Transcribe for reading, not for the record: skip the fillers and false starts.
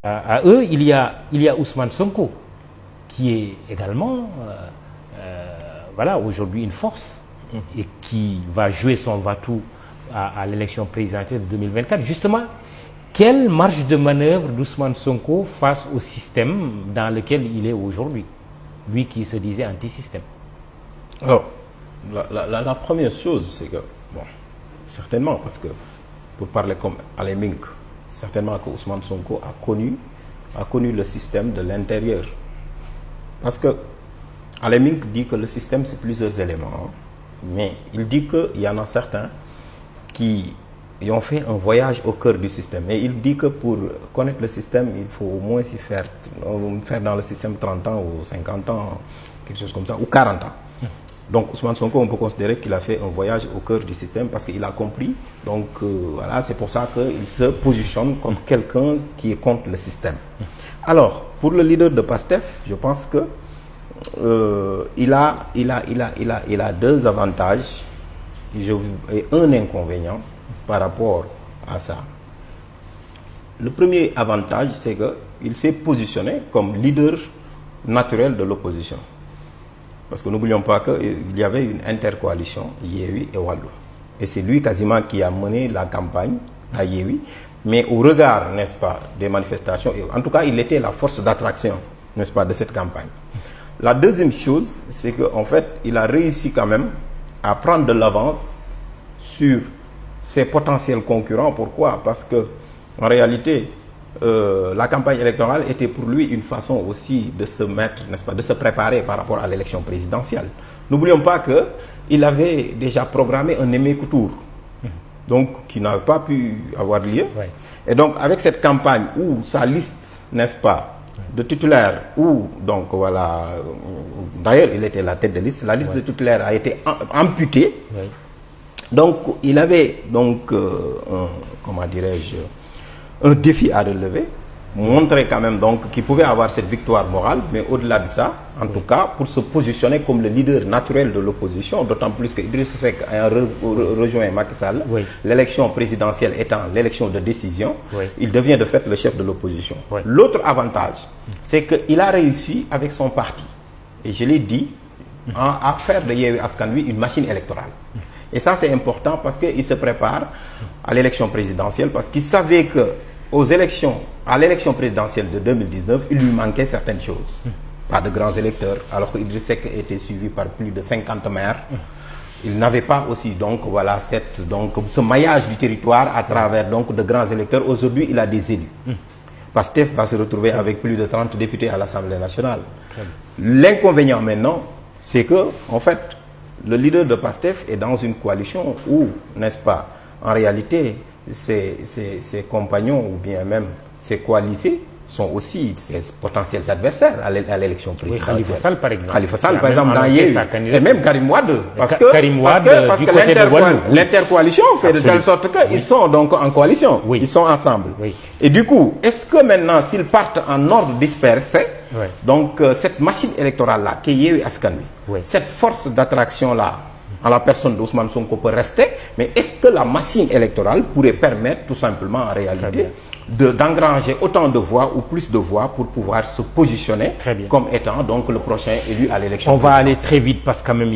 à eux, il y a Ousmane Sonko, qui est également voilà, aujourd'hui une force et qui va jouer son va-tout à l'élection présidentielle de 2024. Justement, quelle marge de manœuvre d'Ousmane Sonko face au système dans lequel il est aujourd'hui, lui qui se disait anti-système? Alors, la première chose, c'est que, bon, certainement, parce que, pour parler comme Alain Mink, certainement que Ousmane Sonko a connu le système de l'intérieur. Parce que Alain Mink dit que le système, c'est plusieurs éléments, mais il dit qu'il y en a certains qui ont fait un voyage au cœur du système. Et il dit que pour connaître le système, il faut au moins faire dans le système 30 ans ou 50 ans, quelque chose comme ça, ou 40 ans. Donc Ousmane Sonko, on peut considérer qu'il a fait un voyage au cœur du système parce qu'il a compris. Donc voilà, c'est pour ça qu'il se positionne comme quelqu'un qui est contre le système. Alors, pour le leader de PASTEF, je pense que il a deux avantages et un inconvénient par rapport à ça. Le premier avantage, c'est qu'il s'est positionné comme leader naturel de l'opposition. Parce que n'oublions pas qu'il y avait une intercoalition, Yewwi et Wallu. Et c'est lui quasiment qui a mené la campagne à Yewwi. Mais au regard, n'est-ce pas, des manifestations, en tout cas, il était la force d'attraction, n'est-ce pas, de cette campagne. La deuxième chose, c'est qu'en fait, il a réussi quand même à prendre de l'avance sur ses potentiels concurrents. Pourquoi? Parce que, en réalité, la campagne électorale était pour lui une façon aussi de se mettre, n'est-ce pas, de se préparer par rapport à l'élection présidentielle. N'oublions pas qu'il avait déjà programmé un émecoutour, donc qui n'avait pas pu avoir lieu. Oui. Et donc avec cette campagne où sa liste, n'est-ce pas, de titulaires, où donc voilà, d'ailleurs il était la tête de liste, la liste de titulaires a été amputée. Oui. Donc il avait donc comment dirais-je, un défi à relever, montrer quand même donc qu'il pouvait avoir cette victoire morale, mais au-delà de ça, en tout cas, pour se positionner comme le leader naturel de l'opposition, d'autant plus que Idrissa Seck a rejoint Macky Sall, l'élection présidentielle étant l'élection de décision, il devient de fait le chef de l'opposition. L'autre avantage, c'est qu'il a réussi avec son parti, et je l'ai dit, à faire de Yewwi Askan Wi une machine électorale. Et ça, c'est important parce qu'il se prépare à l'élection présidentielle, parce qu'il savait que à l'élection présidentielle de 2019, il lui manquait certaines choses. Pas de grands électeurs, alors qu'Idriss Seck était suivi par plus de 50 maires. Il n'avait pas aussi donc voilà ce maillage du territoire à travers donc de grands électeurs. Aujourd'hui, il a des élus. PASTEF va se retrouver avec plus de 30 députés à l'Assemblée nationale. L'inconvénient maintenant, c'est que en fait, le leader de PASTEF est dans une coalition où, n'est-ce pas, en réalité, ses compagnons ou bien même ses coalisés sont aussi ses potentiels adversaires à l'élection présidentielle. Khalifa Sall, par exemple. Khalifa Sall, par exemple, dans Yewwi. Et même Karim Wade. Parce que l'intercoalition fait de telle sorte qu'ils sont donc en coalition. Ils sont ensemble. Et du coup, est-ce que maintenant, s'ils partent en ordre dispersé, donc cette machine électorale-là, qui est Yewwi Askan Wi, cette force d'attraction-là, en la personne d'Ousmane Sonko peut rester, mais est-ce que la machine électorale pourrait permettre tout simplement en réalité d'engranger autant de voix ou plus de voix pour pouvoir se positionner comme étant donc le prochain élu à l'élection? On va aller très vite parce que quand même